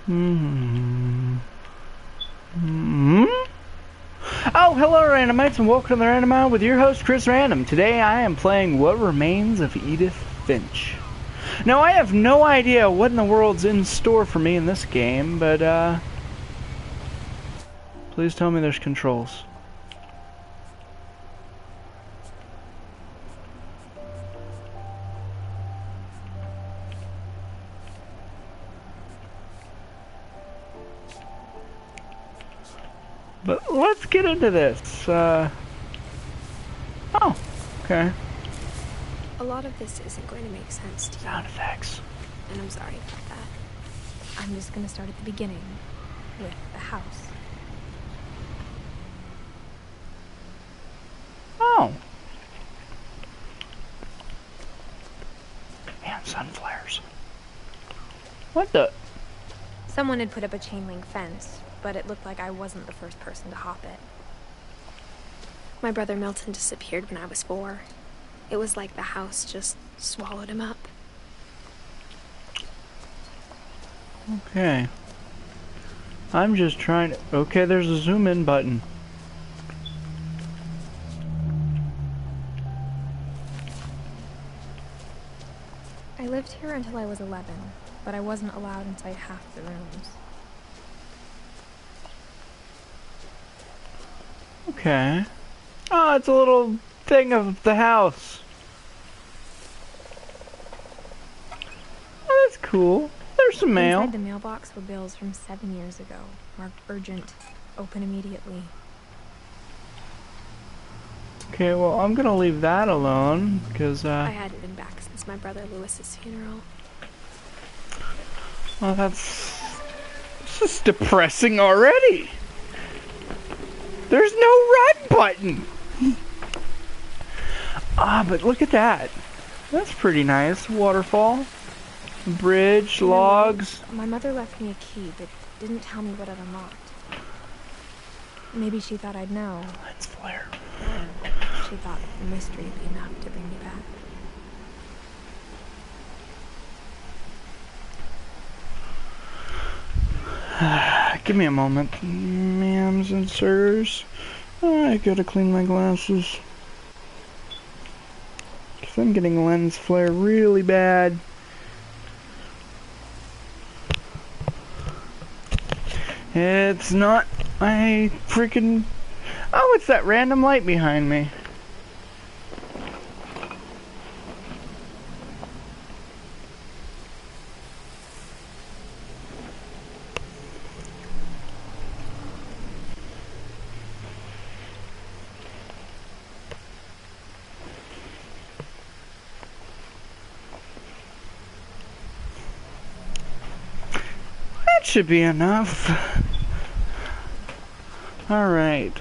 Hmm. Hmm? Oh, hello randomites and welcome to the Random Hour with your host Chris Random. Today I am playing What Remains of Edith Finch. Now I have no idea what in the world's in store for me in this game, but please tell me there's controls. But let's get into this. Oh, okay. A lot of this isn't going to make sense to you. Sound effects. And I'm sorry about that. I'm just going to start at the beginning with the house. Oh. Man, sun flares. What the? Someone had put up a chain link fence, but it looked like I wasn't the first person to hop it. My brother Milton disappeared when I was 4. It was like the house just swallowed him up. Okay. I'm just trying to... Okay, there's a zoom in button. I lived here until I was 11, but I wasn't allowed inside half the rooms. Okay. Oh, it's a little thing of the house. Oh, that's cool. There's some mail. Inside the mailbox were bills from 7 years ago, marked urgent, open immediately. Okay, well, I'm gonna leave that alone, because, I hadn't been back since my brother Lewis's funeral. well, this is depressing already. There's no run button. Ah, but look at that. That's pretty nice. Waterfall, bridge, logs. My mother left me a key, but didn't tell me what it unlocked. Maybe she thought I'd know. Lens flare. She thought the mystery would be enough to bring me back. Give me a moment. Ma'ams and sirs. I gotta clean my glasses. Because I'm getting lens flare really bad. It's not my freaking... Oh, it's that random light behind me. That should be enough. Alright.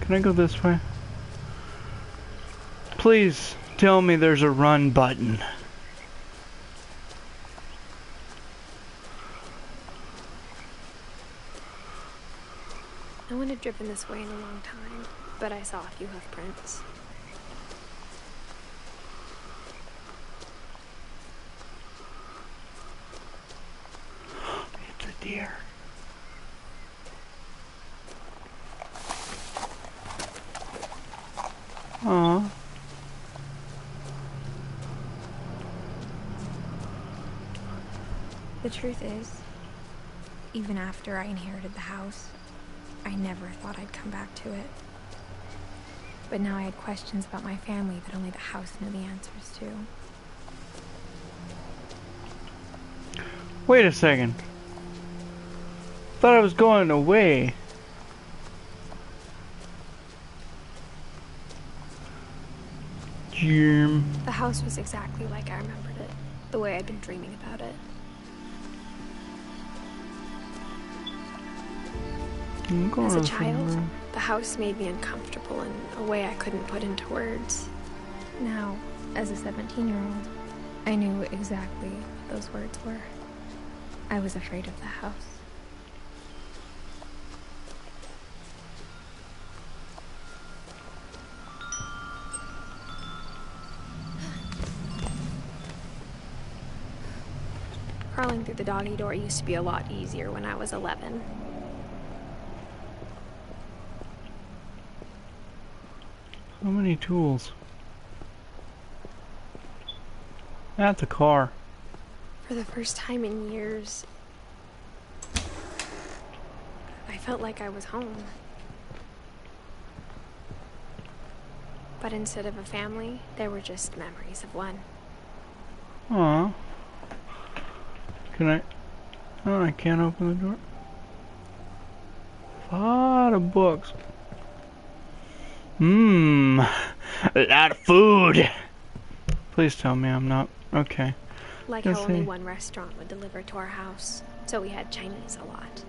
Can I go this way? Please tell me there's a run button. No one had driven this way in a long time, but I saw a few hoof prints. It's a deer. Aw. The truth is, even after I inherited the house, I never thought I'd come back to it. But now I had questions about my family that only the house knew the answers to. Wait a second. Thought I was going away. Jim. The house was exactly like I remembered it, the way I'd been dreaming about it. As a child, the house made me uncomfortable in a way I couldn't put into words. Now, as a 17-year-old, I knew exactly what those words were. I was afraid of the house. Crawling through the doggy door used to be a lot easier when I was 11. So many tools. That's a car. For the first time in years, I felt like I was home. But instead of a family, there were just memories of one. Aw. Can I? Oh, I can't open the door. A lot of books. A lot of food. Please tell me I'm not. Okay. Like how only one restaurant would deliver to our house, so we had Chinese a lot.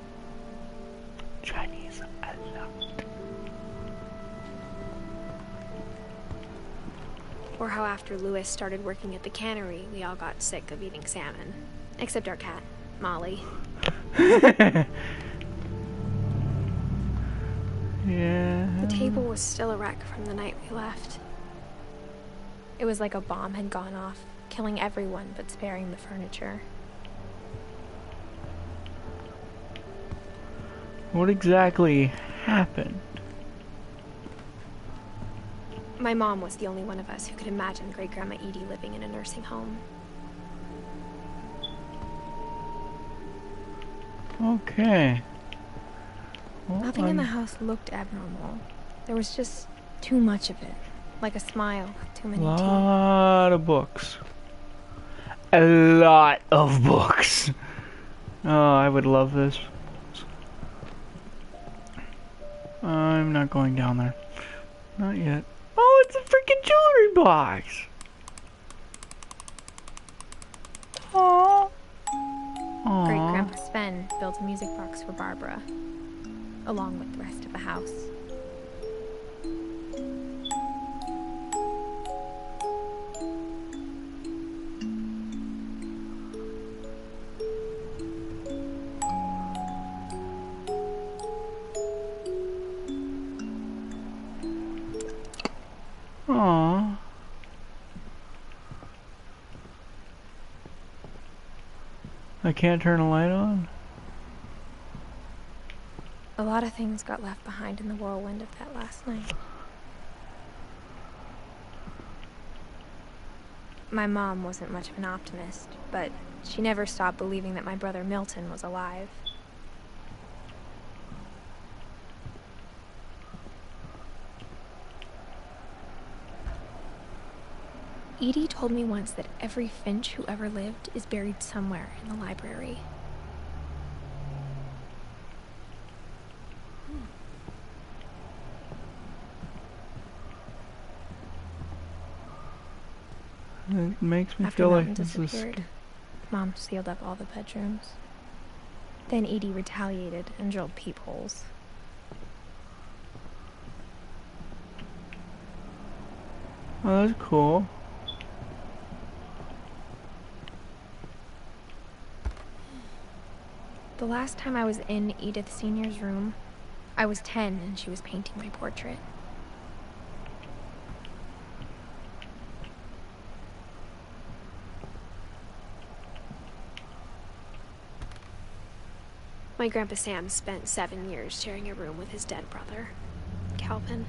Chinese a lot. Or how after Lewis started working at the cannery, we all got sick of eating salmon. Except our cat, Molly. Yeah. The table was still a wreck from the night we left. It was like a bomb had gone off, killing everyone but sparing the furniture. What exactly happened? My mom was the only one of us who could imagine Great-Grandma Edie living in a nursing home. Okay. Well, Nothing in the house looked abnormal. There was just too much of it. Like a smile with too many teeth. A lot of books. A lot of books. Oh, I would love this. I'm not going down there. Not yet. Oh, it's a freaking jewelry box. Aww. Aww. Great-Grandpa Sven built a music box for Barbara, along with the rest of the house. Aww. I can't turn a light on? A lot of things got left behind in the whirlwind of that last night. My mom wasn't much of an optimist, but she never stopped believing that my brother Milton was alive. Edie told me once that every Finch who ever lived is buried somewhere in the library. It makes me After feel Milton like this is... disappeared, Mom sealed up all the bedrooms. Then Edie retaliated and drilled peepholes. Oh, that's cool. The last time I was in Edith Sr.'s room, I was 10 and she was painting my portrait. My Grandpa Sam spent 7 years sharing a room with his dead brother, Calvin.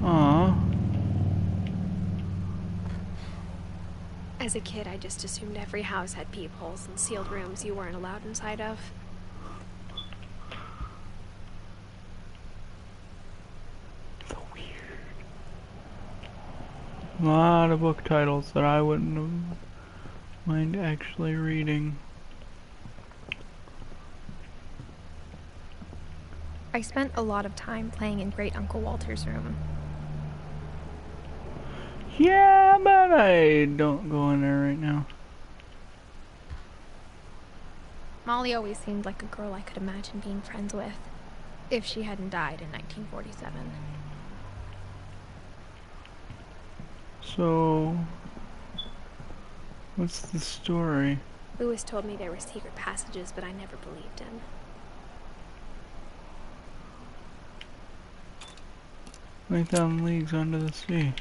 Aww. As a kid, I just assumed every house had peepholes and sealed rooms you weren't allowed inside of. So weird. A lot of book titles that I wouldn't mind actually reading. I spent a lot of time playing in Great Uncle Walter's room. Yeah, but I don't go in there right now. Molly always seemed like a girl I could imagine being friends with, if she hadn't died in 1947. So, what's the story? Lewis told me there were secret passages, but I never believed him. 20,000 Leagues Under the Sea.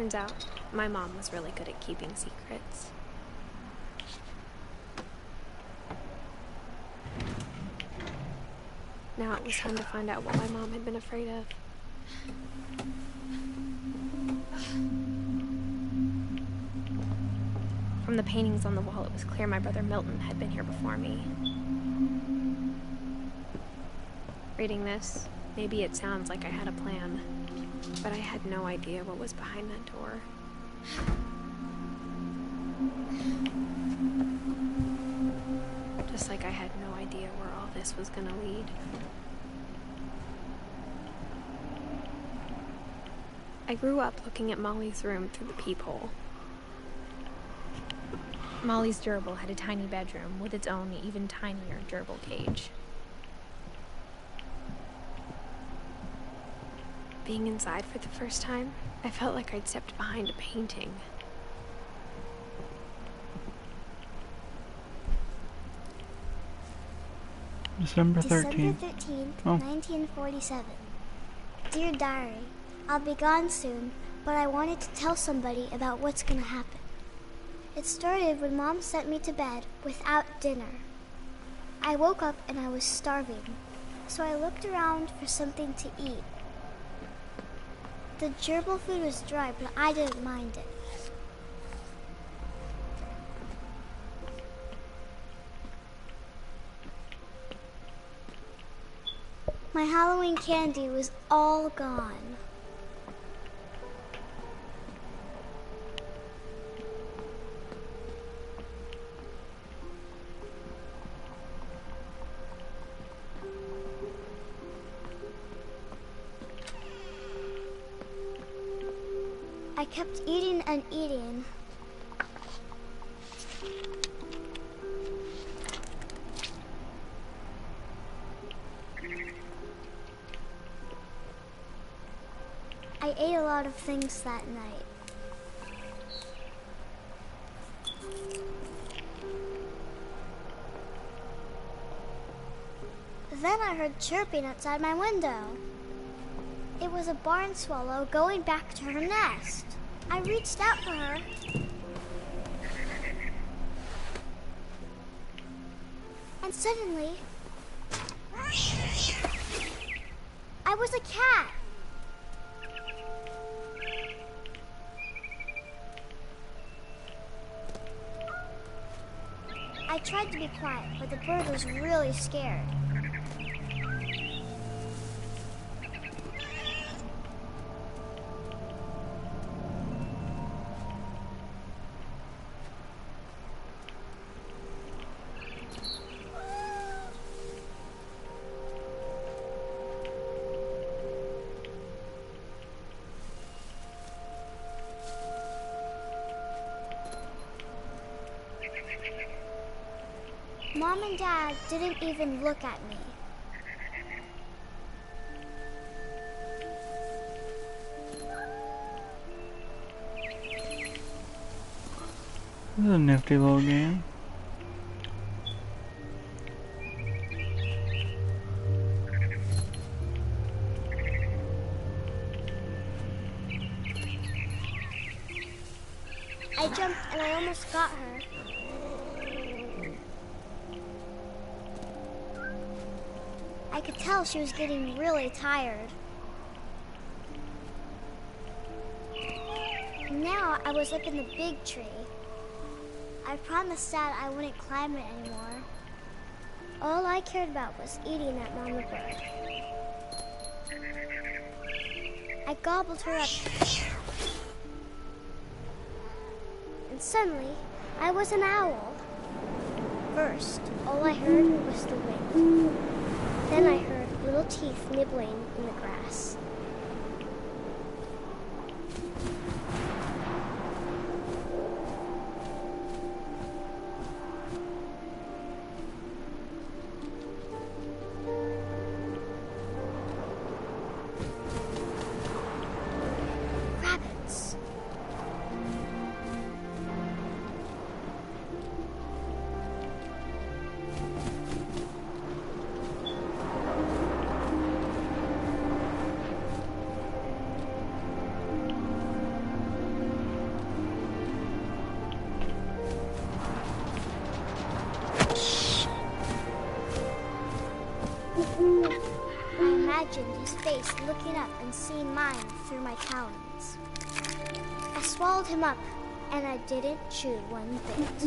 Turns out, my mom was really good at keeping secrets. Now it was time to find out what my mom had been afraid of. From the paintings on the wall, it was clear my brother Milton had been here before me. Reading this, maybe it sounds like I had a plan, but I had no idea what was behind that door. Just like I had no idea where all this was gonna lead. I grew up looking at Molly's room through the peephole. Molly's gerbil had a tiny bedroom with its own even tinier gerbil cage. Being inside for the first time, I felt like I'd stepped behind a painting. December 13th. December 13th, 1947. Dear Diary, I'll be gone soon, but I wanted to tell somebody about what's gonna happen. It started when Mom sent me to bed without dinner. I woke up and I was starving, so I looked around for something to eat. The gerbil food was dry, but I didn't mind it. My Halloween candy was all gone. I kept eating and eating. I ate a lot of things that night. Then I heard chirping outside my window. It was a barn swallow going back to her nest. I reached out for her. And suddenly, I was a cat. I tried to be quiet, but the bird was really scared. Mom and Dad didn't even look at me. This is a nifty little game. I jumped and I almost got her. I could tell she was getting really tired. Now I was up in the big tree. I promised Dad I wouldn't climb it anymore. All I cared about was eating that mama bird. I gobbled her up. And suddenly, I was an owl. First, all I heard was the wind. Then I heard little teeth nibbling in the grass. Rabbits. imagined his face looking up and seeing mine through my talons. I swallowed him up, and I didn't chew one bit.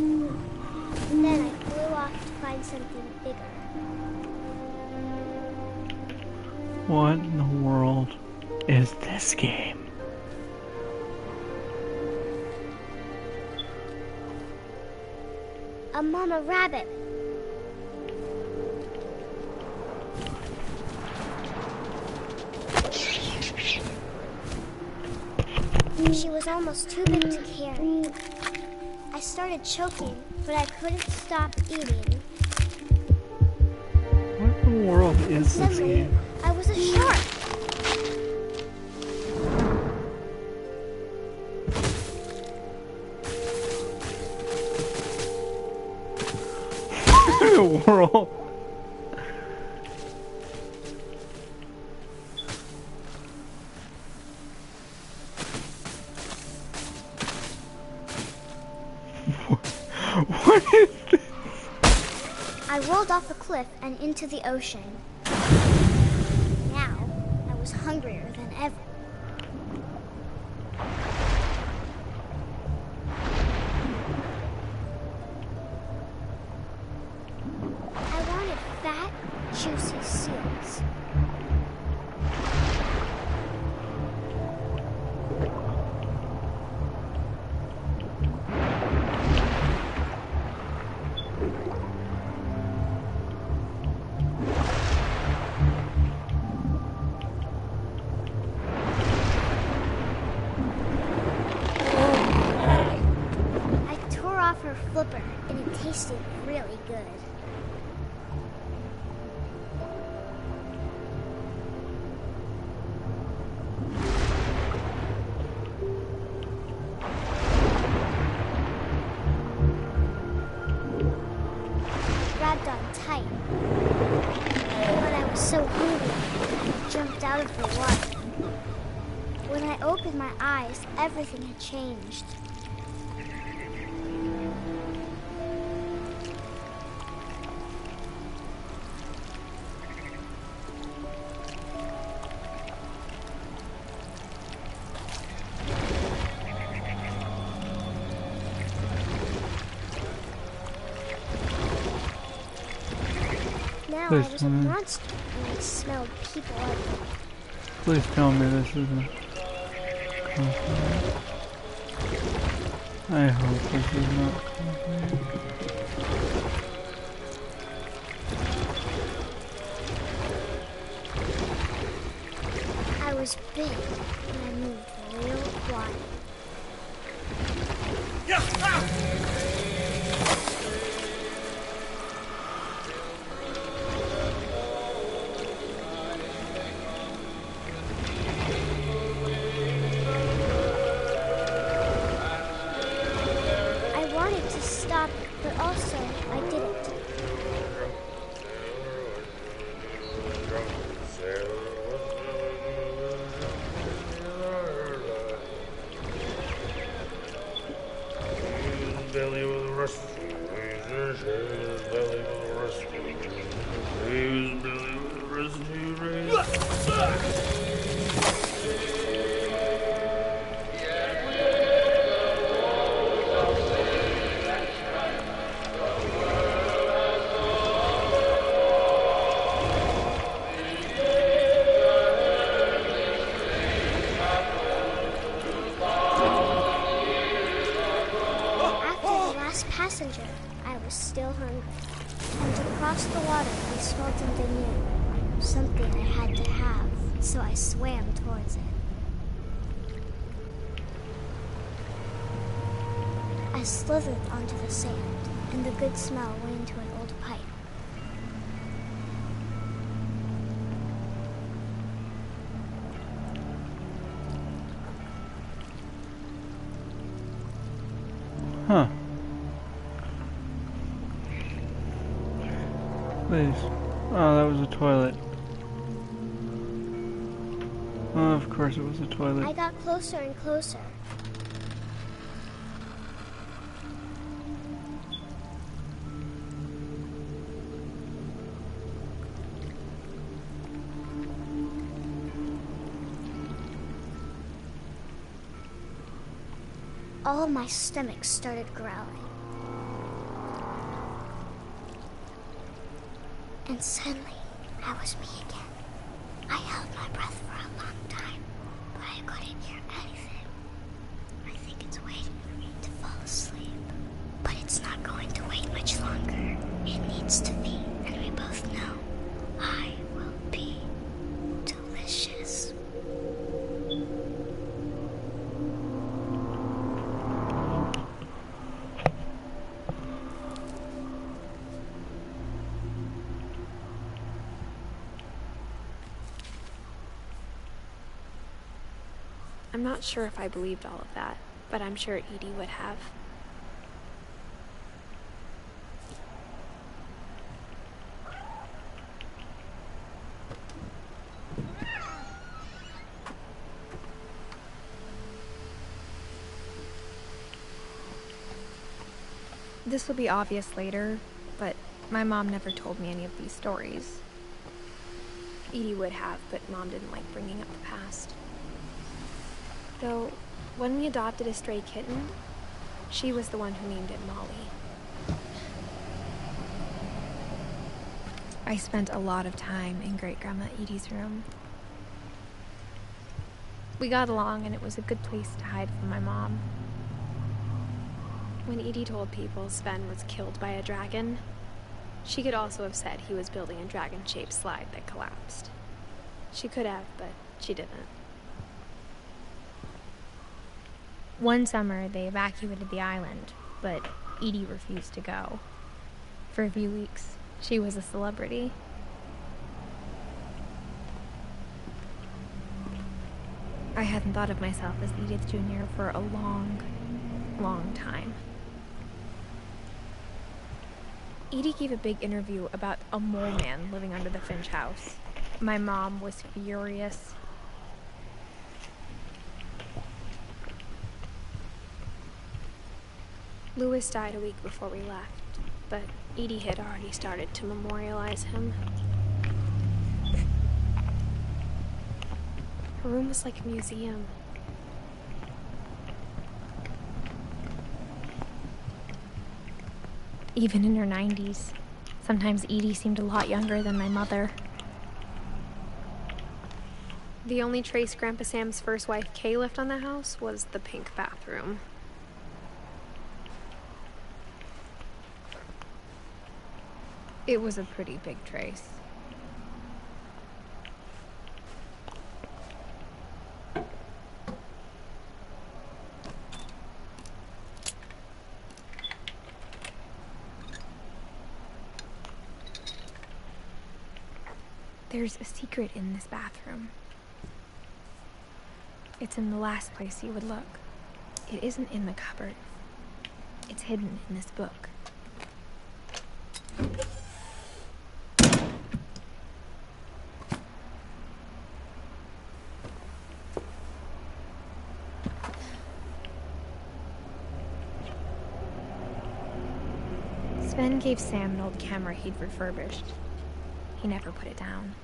Then I flew off to find something bigger. What in the world is this game? A mama rabbit. She was almost too big to carry. I started choking, but I couldn't stop eating. What in the world is this Suddenly, game? I was a shark. What in the world? What is this? I rolled off a cliff and into the ocean. Now, I was hungrier than ever. I wanted fat, juicy seals. Her flipper, and it tasted really good. Grabbed on tight, but I was so hungry, I jumped out of the water. When I opened my eyes, everything had changed. Now I was a monster, and I smelled people everywhere. Please tell me this isn't. I hope this is not. I was big, and I moved real quiet. But also, I didn't. Passenger, I was still hungry, and to cross the water I smelled something new, something I had to have, so I swam towards it. I slithered onto the sand, and the good smell went into an old pipe. Huh. Please. Oh, that was a toilet. Oh, of course it was a toilet. I got closer and closer. all of my stomach started growling. And suddenly, I was me again. I held my breath for a long time, but I couldn't hear anything. I think it's waiting for me to fall asleep. But it's not going to wait much longer. It needs to be, and we both know I will be delicious. I'm not sure if I believed all of that, but I'm sure Edie would have. This will be obvious later, but my mom never told me any of these stories. Edie would have, but Mom didn't like bringing up the past. Though, when we adopted a stray kitten, she was the one who named it Molly. I spent a lot of time in Great-Grandma Edie's room. We got along, and it was a good place to hide from my mom. When Edie told people Sven was killed by a dragon, she could also have said he was building a dragon-shaped slide that collapsed. She could have, but she didn't. One summer, they evacuated the island, but Edie refused to go. For a few weeks, she was a celebrity. I hadn't thought of myself as Edith Jr. for a long, long time. Edie gave a big interview about a mole man living under the Finch house. My mom was furious. Louis died a week before we left, but Edie had already started to memorialize him. Her room was like a museum. Even in her 90s, sometimes Edie seemed a lot younger than my mother. The only trace Grandpa Sam's first wife Kay left on the house was the pink bathroom. It was a pretty big trace. There's a secret in this bathroom. It's in the last place you would look. It isn't in the cupboard. It's hidden in this book. Sven gave Sam an old camera he'd refurbished. He never put it down.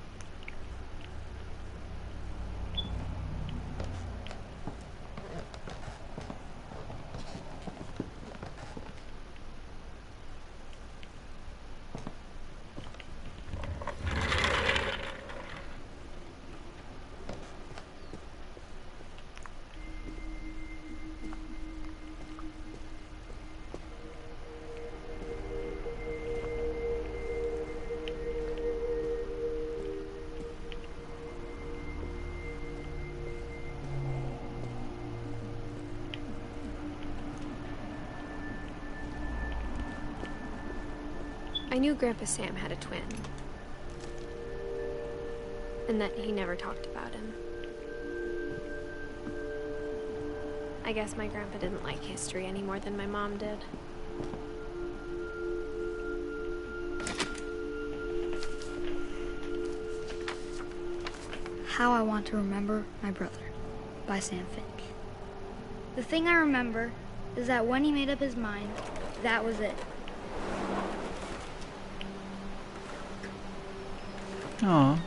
I knew Grandpa Sam had a twin, and that he never talked about him. I guess my grandpa didn't like history any more than my mom did. How I Want to Remember My Brother by Sam Finch. The thing I remember is that when he made up his mind, that was it. Aww.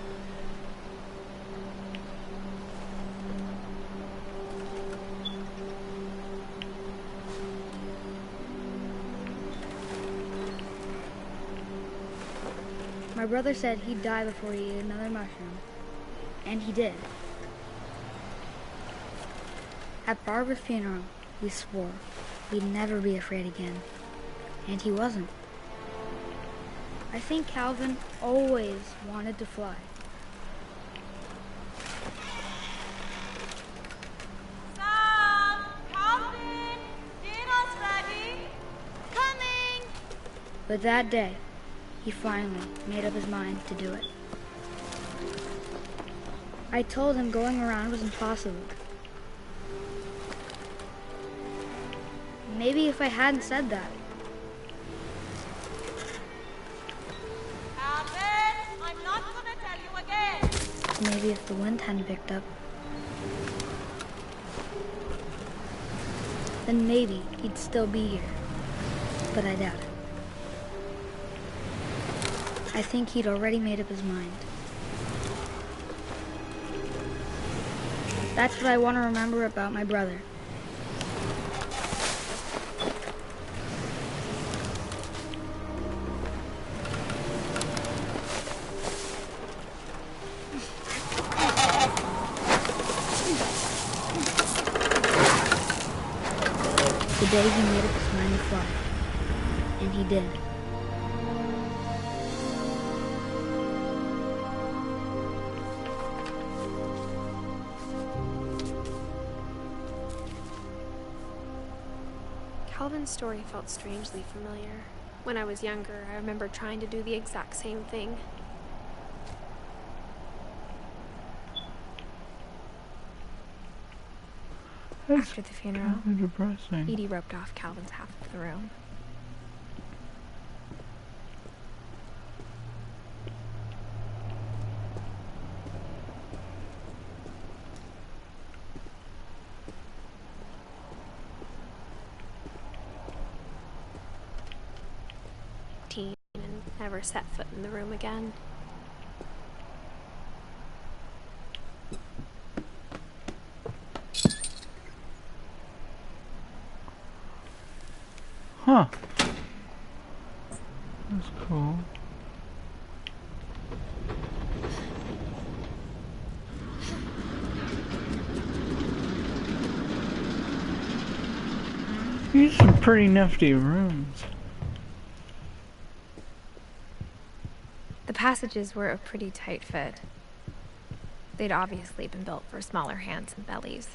My brother said he'd die before he ate another mushroom. And he did. At Barbara's funeral, we swore we'd never be afraid again. And he wasn't. I think Calvin always wanted to fly. Sam! Calvin! Dinner's ready! Coming! But that day, he finally made up his mind to do it. I told him going around was impossible. Maybe if I hadn't said that. Calvin! I'm not gonna tell you again! Maybe if the wind hadn't picked up. Then maybe he'd still be here. But I doubt it. I think he'd already made up his mind. That's what I want to remember about my brother. The day he made up his mind to fly. And he did. Calvin's story felt strangely familiar. When I was younger, I remember trying to do the exact same thing. After the funeral, depressing. Edie roped off Calvin's half of the room. And never set foot in the room again. Huh. That's cool. These are some pretty nifty rooms. The passages were a pretty tight fit. They'd obviously been built for smaller hands and bellies.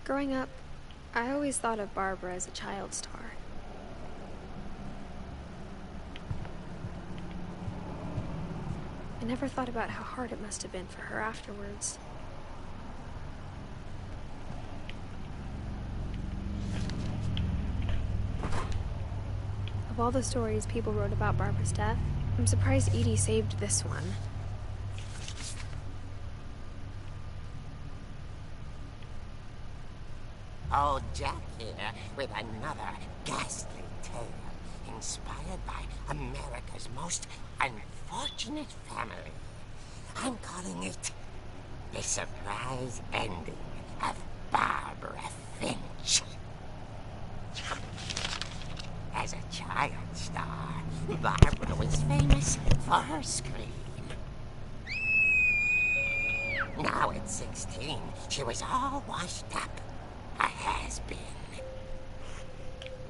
Growing up, I always thought of Barbara as a child star. I never thought about how hard it must have been for her afterwards. Of all the stories people wrote about Barbara's death, I'm surprised Edie saved this one. Old Jack here with another ghastly tale inspired by America's most unfortunate family. I'm calling it The Surprise Ending of Barbara Finch. As a child star, Barbara was famous for her scream. Now at 16, she was all washed up. A has-been.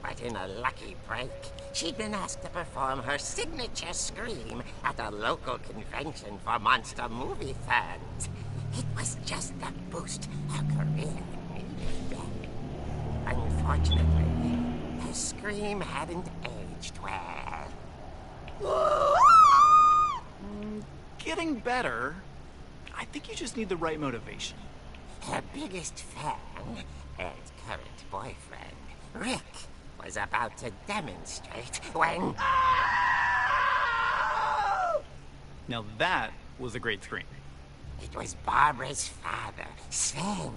But in a lucky break, she'd been asked to perform her signature scream at a local convention for monster movie fans. It was just the boost her career needed. Unfortunately, her scream hadn't aged well. Getting better. I think you just need the right motivation. Her biggest fan and current boyfriend, Rick, was about to demonstrate when... Now that was a great scream. It was Barbara's father, Sven.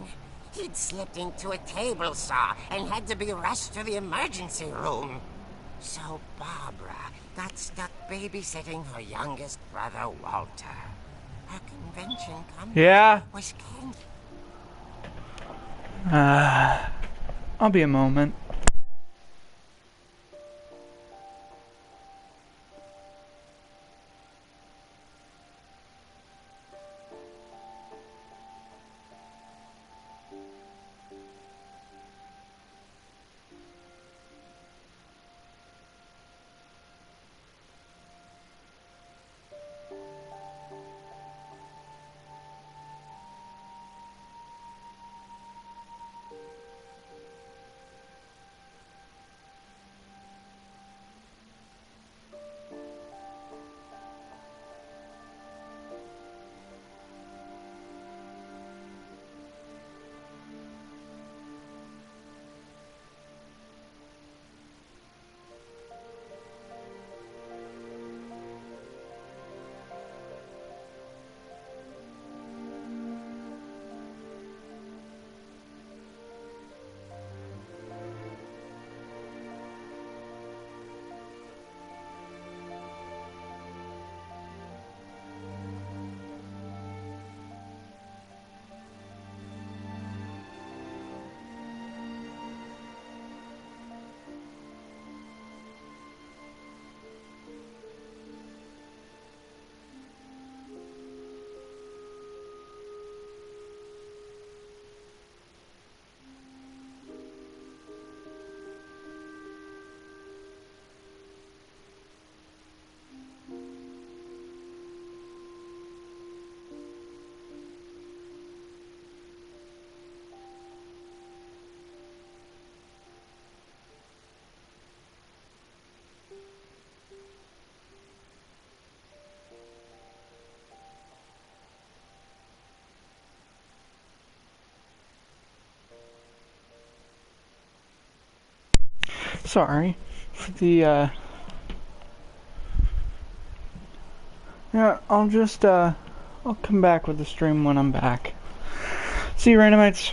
He'd slipped into a table saw and had to be rushed to the emergency room. So Barbara got stuck babysitting her youngest brother, Walter. Her convention coming was canceled. I'll be a moment. Sorry for the, yeah, I'll come back with the stream when I'm back. See you, randomites.